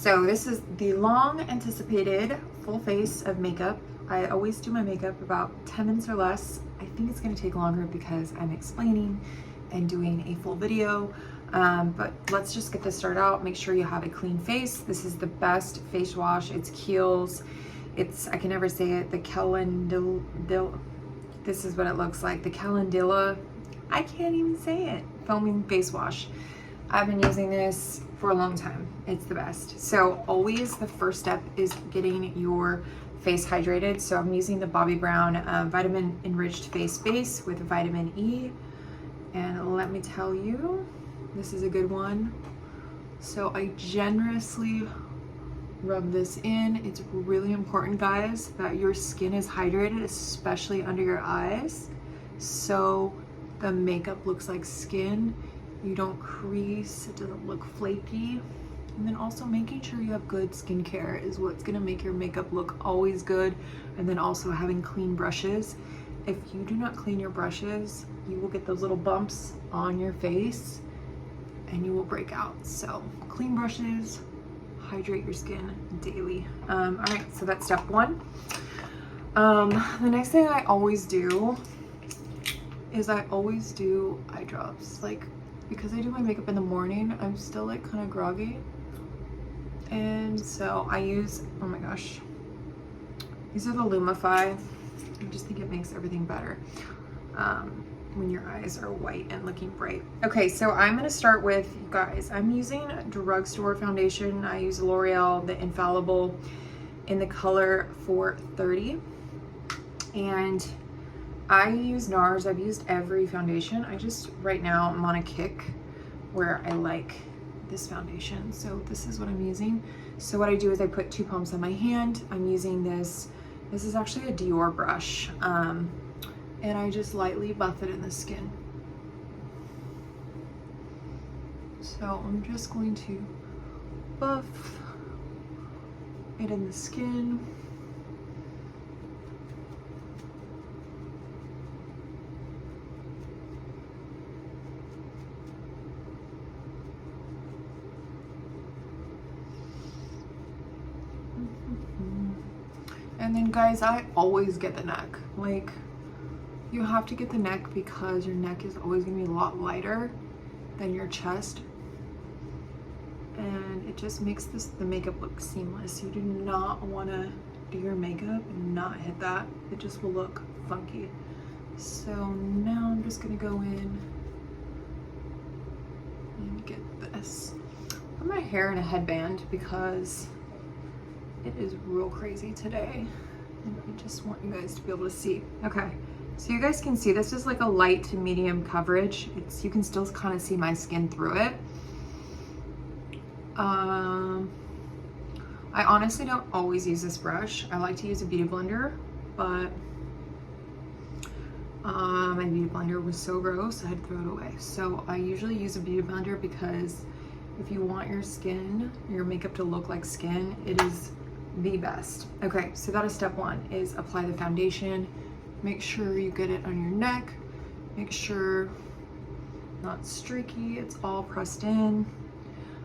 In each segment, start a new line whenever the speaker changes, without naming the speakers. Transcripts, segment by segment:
So this is the long anticipated full face of makeup. I always do my makeup about 10 minutes or less. I think it's gonna take longer because I'm explaining and doing a full video. But let's just get this started out. Make sure you have a clean face. This is the best face wash. It's Kiehl's. It's, I can never say it, the Calendula. This is what it looks like, the Calendula. I can't even say it. Foaming face wash. I've been using this for a long time. It's the best. So always the first step is getting your face hydrated. So I'm using the Bobbi Brown vitamin enriched face base with vitamin E. And let me tell you, this is a good one. So I generously rub this in. It's really important, guys, that your skin is hydrated, especially under your eyes, so the makeup looks like skin. You don't crease, it doesn't look flaky. And then also making sure you have good skincare is what's gonna make your makeup look always good. And then also having clean brushes. If you do not clean your brushes, you will get those little bumps on your face and you will break out. So clean brushes, hydrate your skin daily. All right, so that's step one. The next thing I always do is I always do eye drops. Like, because I do my makeup in the morning, I'm still like kind of groggy. And so I use, oh my gosh, these are the Lumify. I just think it makes everything better when your eyes are white and looking bright. Okay, so I'm gonna start with, guys, I'm using drugstore foundation. I use L'Oreal, the Infallible, in the color 430. And I use NARS. I've used every foundation. I just, right now, I'm on a kick where I like this foundation. So this is what I'm using. So what I do is I put 2 pumps on my hand. I'm using this. This is actually a Dior brush. And I just lightly buff it in the skin. So I'm just going to buff it in the skin. And then, guys, I always get the neck. Like, you have to get the neck because your neck is always gonna be a lot lighter than your chest. And it just makes the makeup look seamless. You do not wanna do your makeup and not hit that. It just will look funky. So now I'm just gonna go in and get this. Put my hair in a headband because it is real crazy today. And I just want you guys to be able to see. Okay. So you guys can see this is like a light to medium coverage. You can still kind of see my skin through it. I honestly don't always use this brush. I like to use a beauty blender, but my beauty blender was so gross I had to throw it away. So I usually use a beauty blender because if you want your skin, your makeup to look like skin, it is the best. Okay, so that is step one, is apply the foundation. Make sure you get it on your neck. Make sure not streaky, it's all pressed in.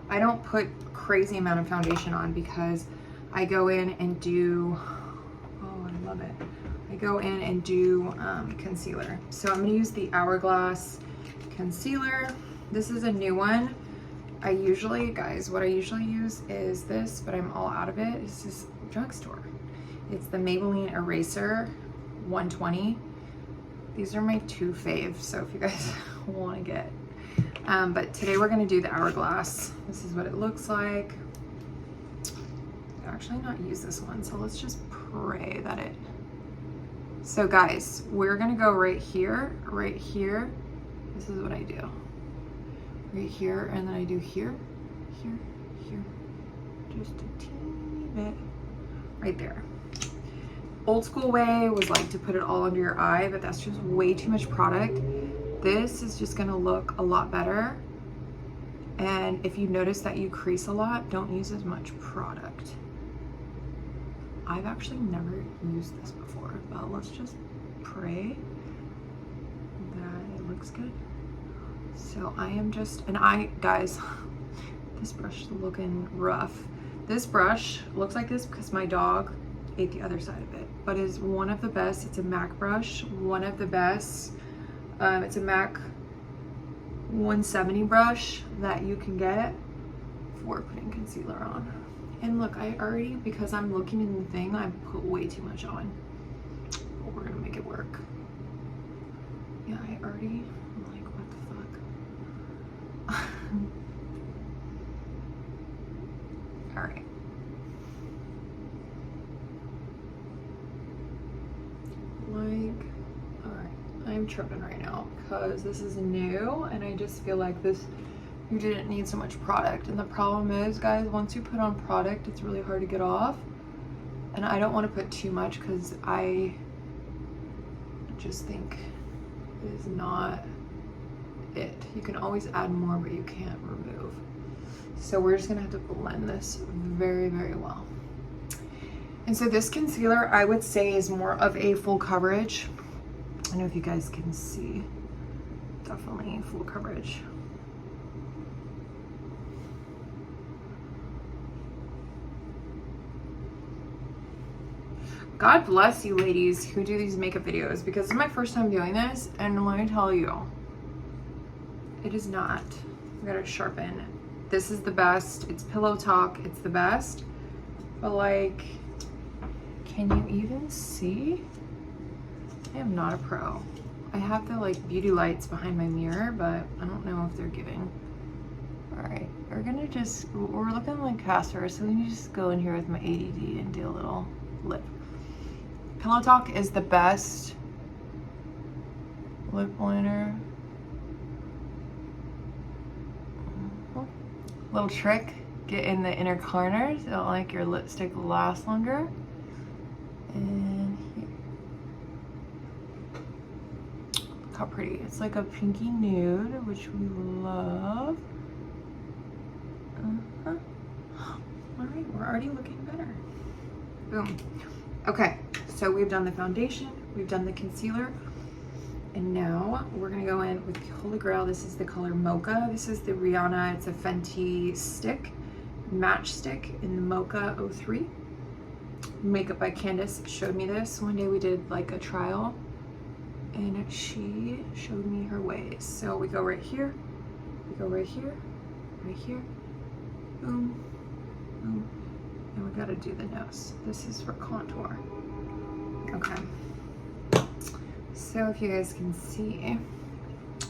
I don't put crazy amount of foundation on because I go in and do, oh, I love it. I go in and do concealer. So I'm gonna use the Hourglass concealer. This is a new one. I usually, guys, what I usually use is this, but I'm all out of it. It's this drugstore. It's the Maybelline Eraser 120. These are my 2 faves, so if you guys want to get. But today we're going to do the Hourglass. This is what it looks like. I've actually not used this one, so let's just pray that it. So guys, we're going to go right here, right here. This is what I do. Right here, and then I do here, here, here. Just a teeny bit right there. Old school way was like to put it all under your eye, but that's just way too much product. This is just gonna look a lot better. And if you notice that you crease a lot, don't use as much product. I've actually never used this before, but let's just pray that it looks good. So I am just, and guys, this brush is looking rough. This brush looks like this because my dog ate the other side of it, but is one of the best. It's a MAC brush, one of the best. It's a MAC 170 brush that you can get for putting concealer on. And look, I already, because I'm looking in the thing, I put way too much on. But we're gonna make it work. Yeah, I'm like, what the fuck? All right. Like, all right, I'm tripping right now because this is new and I just feel like this, you didn't need so much product. And the problem is, guys, once you put on product, it's really hard to get off. And I don't want to put too much because I just think it is not it. You can always add more, but you can't remove. So we're just gonna have to blend this very, very well. And so this concealer, I would say, is more of a full coverage. I don't know if you guys can see, definitely full coverage. God bless you ladies who do these makeup videos, because this is my first time doing this, and let me tell you, it is not. I gotta sharpen. This is the best. It's Pillow Talk. It's the best. But like, can you even see? I am not a pro. I have the like beauty lights behind my mirror, but I don't know if they're giving. All right, we're looking like Casper, so let me just go in here with my ADD and do a little lip. Pillow Talk is the best lip liner. Little trick, get in the inner corners, it'll like your lipstick will last longer. And here. Look how pretty. It's like a pinky nude, which we love. All right, we're already looking better. Boom. Okay, so we've done the foundation, we've done the concealer, and now we're gonna go in with the Holy Grail. This is the color Mocha. This is the Rihanna, it's a Fenty stick, match stick in the Mocha 03. Makeup by Candace showed me this. One day we did like a trial, and she showed me her ways. So we go right here, we go right here, boom, boom. And we gotta do the nose. This is for contour. Okay. So if you guys can see, I'm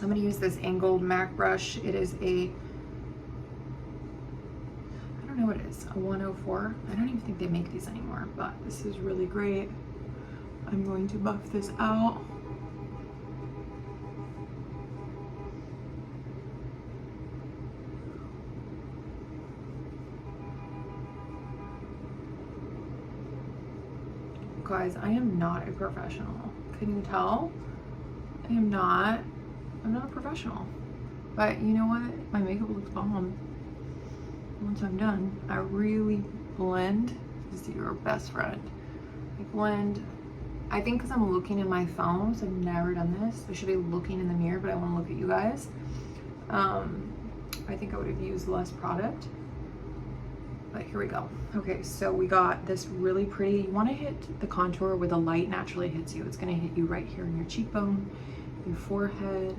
gonna use this angled MAC brush. It is I don't know what it is, a 104. I don't even think they make these anymore, but this is really great. I'm going to buff this out. Guys, I am not a professional. Can you tell? I'm not a professional. But you know what? My makeup looks bomb. Once I'm done, I really blend. This is your best friend. I blend. I think because I'm looking in my phone, so I've never done this. I should be looking in the mirror, but I want to look at you guys. I think I would have used less product. But here we go. Okay, so we got this really pretty, you want to hit the contour where the light naturally hits you. It's going to hit you right here in your cheekbone, your forehead,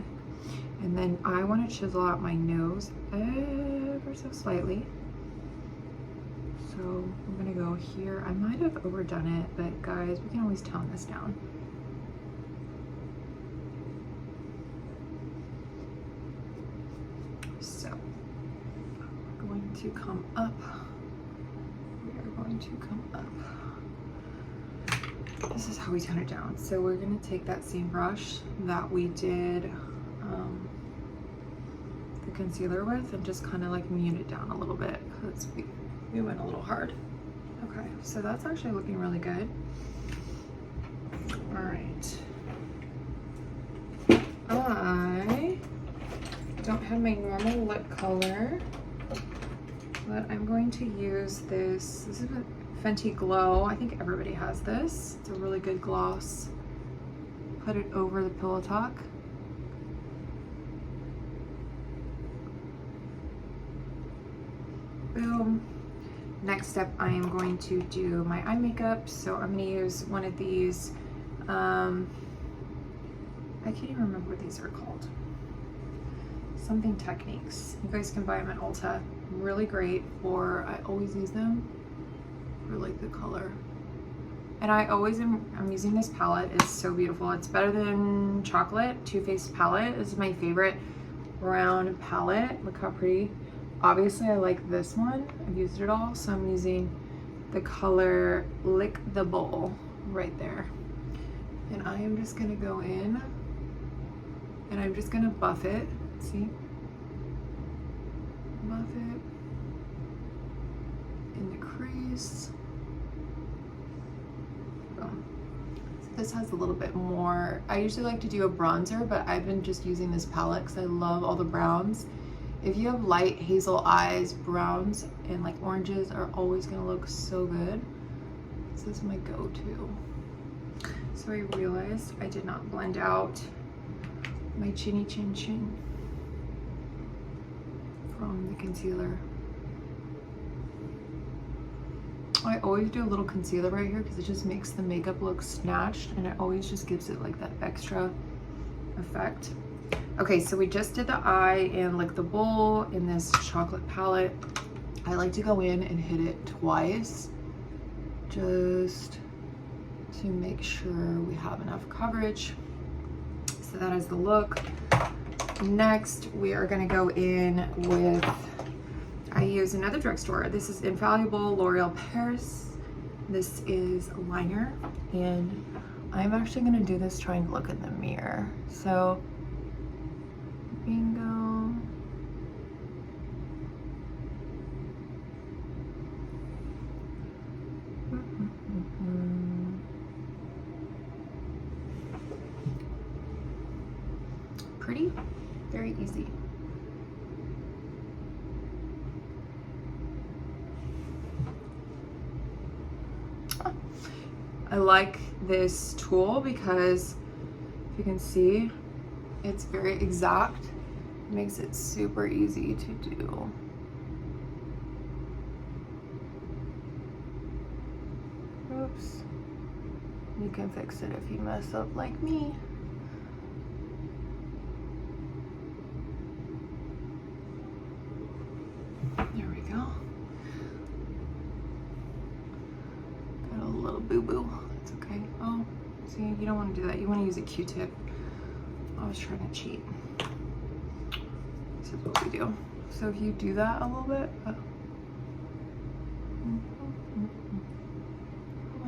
and then I want to chisel out my nose ever so slightly. So I'm going to go here. I might have overdone it, but guys, we can always tone this down. So we're going to come up. To come up. This is how we tone it down. So we're going to take that same brush that we did the concealer with and just kind of like mute it down a little bit because we went a little hard. Okay, so that's actually looking really good. All right. I don't have my normal lip color, but I'm going to use this. This is a Fenty Glow. I think everybody has this. It's a really good gloss. Put it over the Pillow Talk. Boom. Next up, I am going to do my eye makeup. So I'm gonna use one of these, I can't even remember what these are called. Something Techniques. You guys can buy them at Ulta. Really great for, I always use them for like the color. And I'm using this palette. It's so beautiful. It's better than Chocolate. Too Faced palette. This is my favorite brown palette. Look how pretty. Obviously I like this one. I've used it all, so I'm using the color Lick the Bowl right there. And I am just gonna go in and I'm just gonna buff it. See? Buff it in the crease. Boom. So this has a little bit more. I usually like to do a bronzer, but I've been just using this palette because I love all the browns. If you have light hazel eyes, browns and like oranges are always gonna look so good. This is my go-to. So I realized I did not blend out my chinny chin chin from the concealer. I always do a little concealer right here because it just makes the makeup look snatched and it always just gives it like that extra effect. Okay, so we just did the eye and Lick the Bowl in this chocolate palette. I like to go in and hit it twice just to make sure we have enough coverage. So that is the look. Next, we are gonna go in with, I use another drugstore. This is Infallible L'Oreal Paris. This is a liner, and I'm actually gonna do this trying to look in the mirror. So, bingo. Pretty, very easy. I like this tool because if you can see, it's very exact. It makes it super easy to do. Oops. You can fix it if you mess up like me. There we go. Got a little boo-boo. It's okay. Oh, see, you don't want to do that. You want to use a Q-tip. I was trying to cheat. This is what we do. So if you do that a little bit, probably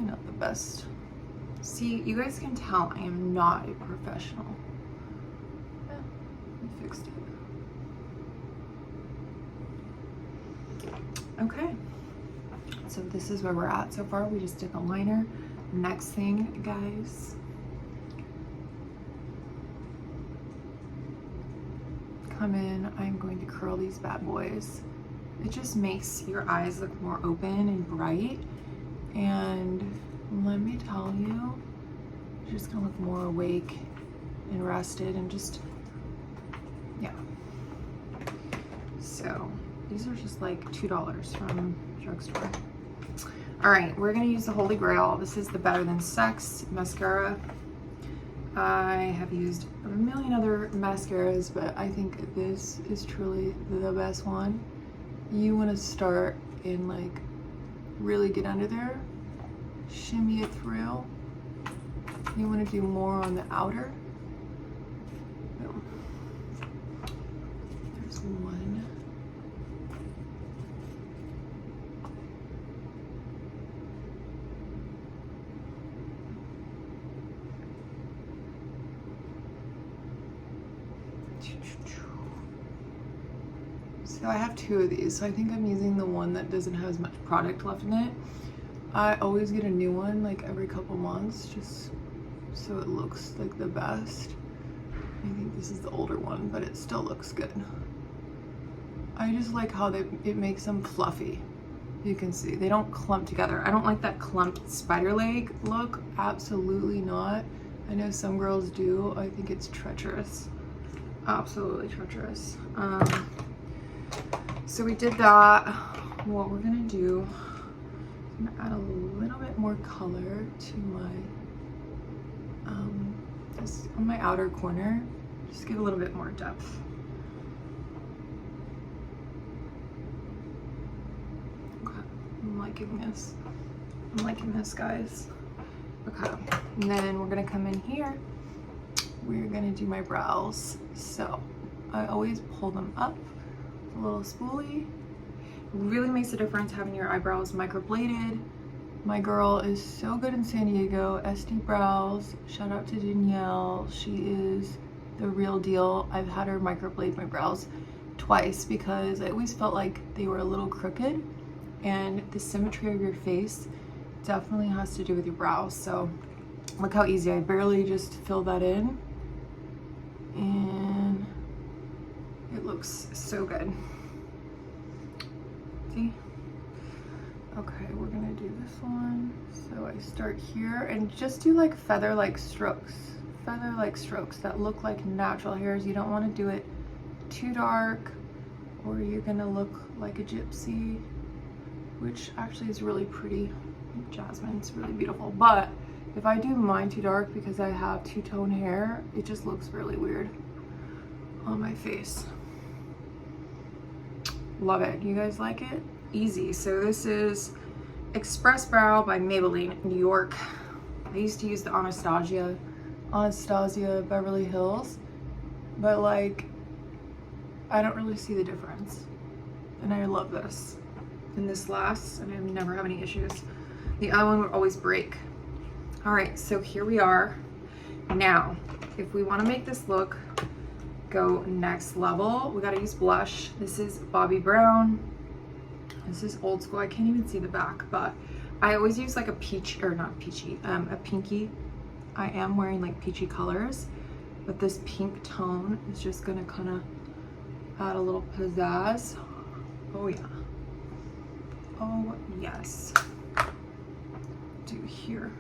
not the best. See, you guys can tell I am not a professional. Yeah, we fixed it. Okay, so this is where we're at so far. We just did the liner. Next thing, guys, come in. I'm going to curl these bad boys. It just makes your eyes look more open and bright, and let me tell you, you're just gonna look more awake and rested and just, yeah. So these are just like $2 from drugstore. All right, we're gonna use the Holy Grail. This is the Better Than Sex mascara. I have used a million other mascaras, but I think this is truly the best one. You wanna start and like really get under there, shimmy it through. You wanna do more on the outer. Boom. There's one. So I have two of these, so I think I'm using the one that doesn't have as much product left in it. I always get a new one like every couple months just so it looks like the best. I think this is the older one, but it still looks good. I just like how it makes them fluffy. You can see they don't clump together. I don't like that clumped spider leg look, absolutely not. I know some girls do. I think it's treacherous, absolutely treacherous. So we did that. what we're gonna do, I'm gonna add a little bit more color to my, just on my outer corner, just give a little bit more depth. Okay, I'm liking this. I'm liking this, guys. Okay, and then we're gonna come in here. We're gonna do my brows. So I always pull them up with a little spoolie. Really makes a difference having your eyebrows microbladed. My girl is so good in San Diego, SD Brows. Shout out to Danielle. She is the real deal. I've had her microblade my brows twice because I always felt like they were a little crooked, and the symmetry of your face definitely has to do with your brows. So look how easy. I barely just fill that in and it looks so good. See? Okay, we're gonna do this one. So I start here and just do like feather-like strokes. Feather-like strokes that look like natural hairs. You don't want to do it too dark or you're gonna look like a gypsy, which actually is really pretty. Jasmine, it's really beautiful. But if I do mine too dark because I have two-tone hair, it just looks really weird on my face. Love it. You guys like it? Easy. So this is Express Brow by Maybelline, New York. I used to use the Anastasia Beverly Hills, but like I don't really see the difference, and I love this. And this lasts, and I never have any issues. The other one would always break. All right, so here we are. Now, if we want to make this look go next level, we got to use blush. This is Bobbi Brown. This is old school. I can't even see the back, but I always use like a peach, or not peachy, a pinky. I am wearing like peachy colors, but this pink tone is just gonna kind of add a little pizzazz. Oh yeah. Oh yes. Do here.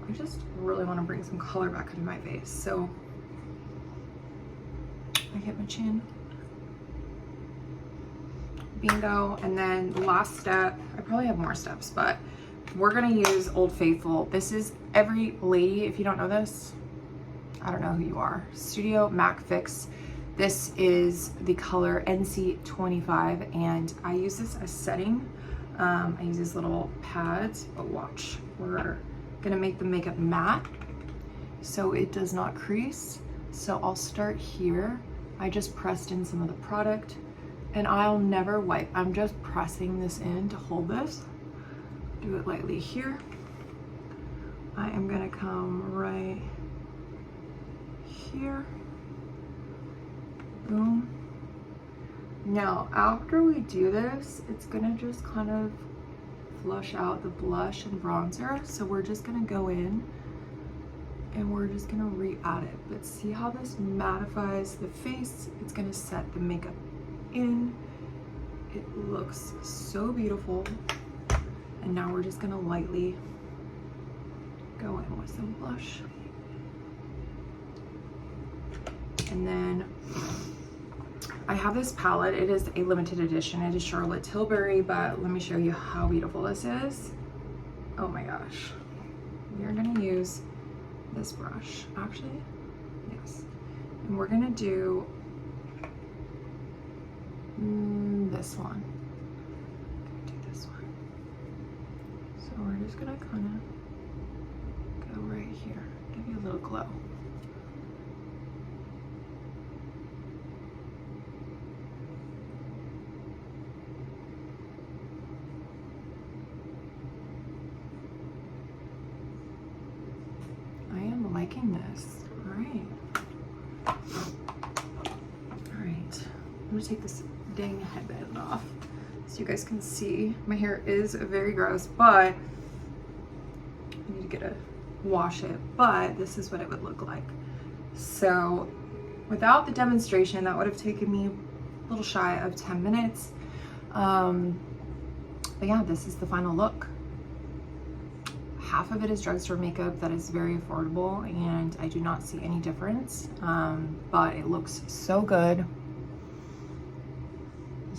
I just really want to bring some color back into my face, so I hit my chin. Bingo. And then the last step, I probably have more steps, but we're gonna use Old Faithful. This is every lady, if you don't know this, I don't know who you are. Studio Mac Fix. This is the color NC25, and I use this as setting. I use these little pads, but watch, we're gonna make the makeup matte so it does not crease. So I'll start here. I just pressed in some of the product, and I'll never wipe. I'm just pressing this in to hold this. Do it lightly here. I am gonna come right here. Boom. Now, after we do this, it's gonna just kind of flush out the blush and bronzer. So we're just gonna go in and we're just gonna re-add it. But see how this mattifies the face? It's gonna set the makeup in. It looks so beautiful. And now we're just gonna lightly go in with some blush. And then I have this palette. It is a limited edition. It is Charlotte Tilbury, but let me show you how beautiful this is. Oh my gosh. We are gonna use this brush, actually, yes. And we're gonna do this one. Do this one. So we're just gonna kind of go right here, give you a little glow. I am liking this. All right. All right. I'm gonna take this dang headband off so you guys can see. My hair is very gross, but I need to wash it, but this is what it would look like. So without the demonstration, that would have taken me a little shy of 10 minutes. But yeah, this is the final look. Half of it is drugstore makeup that is very affordable, and I do not see any difference, but it looks so good.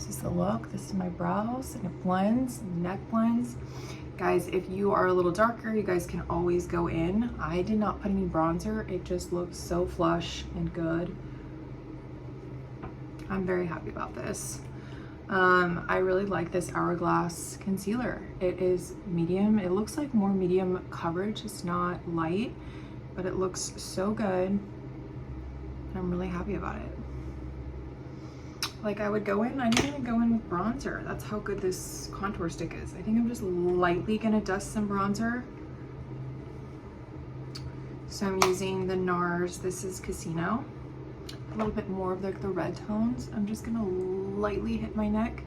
This is the look. This is my brows, and it blends, neck blends. Guys, if you are a little darker, you guys can always go in. I did not put any bronzer. It just looks so flush and good. I'm very happy about this. I really like this Hourglass concealer. It is medium. It looks like more medium coverage. It's not light, but it looks so good. And I'm really happy about it. Like, I would go in, I didn't even go in with bronzer. That's how good this contour stick is. I think I'm just lightly gonna dust some bronzer. So I'm using the NARS, this is Casino. A little bit more of like the red tones. I'm just gonna lightly hit my neck.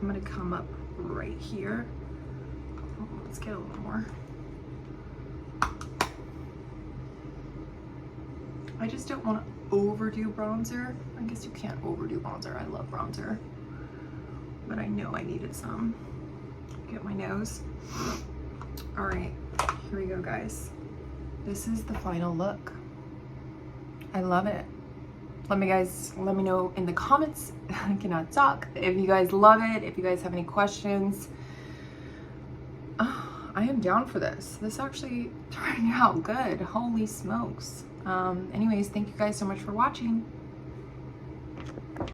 I'm gonna come up right here. Oh, let's get a little more. I just don't want to overdo bronzer. I guess you can't overdo bronzer. I love bronzer, but I know I needed some. Get my nose. All right, here we go, guys. This is the final look. I love it. Let me know in the comments. I cannot talk. If you guys love it, if you guys have any questions. I am down for this. This actually turned out good. Holy smokes. Anyways, thank you guys so much for watching.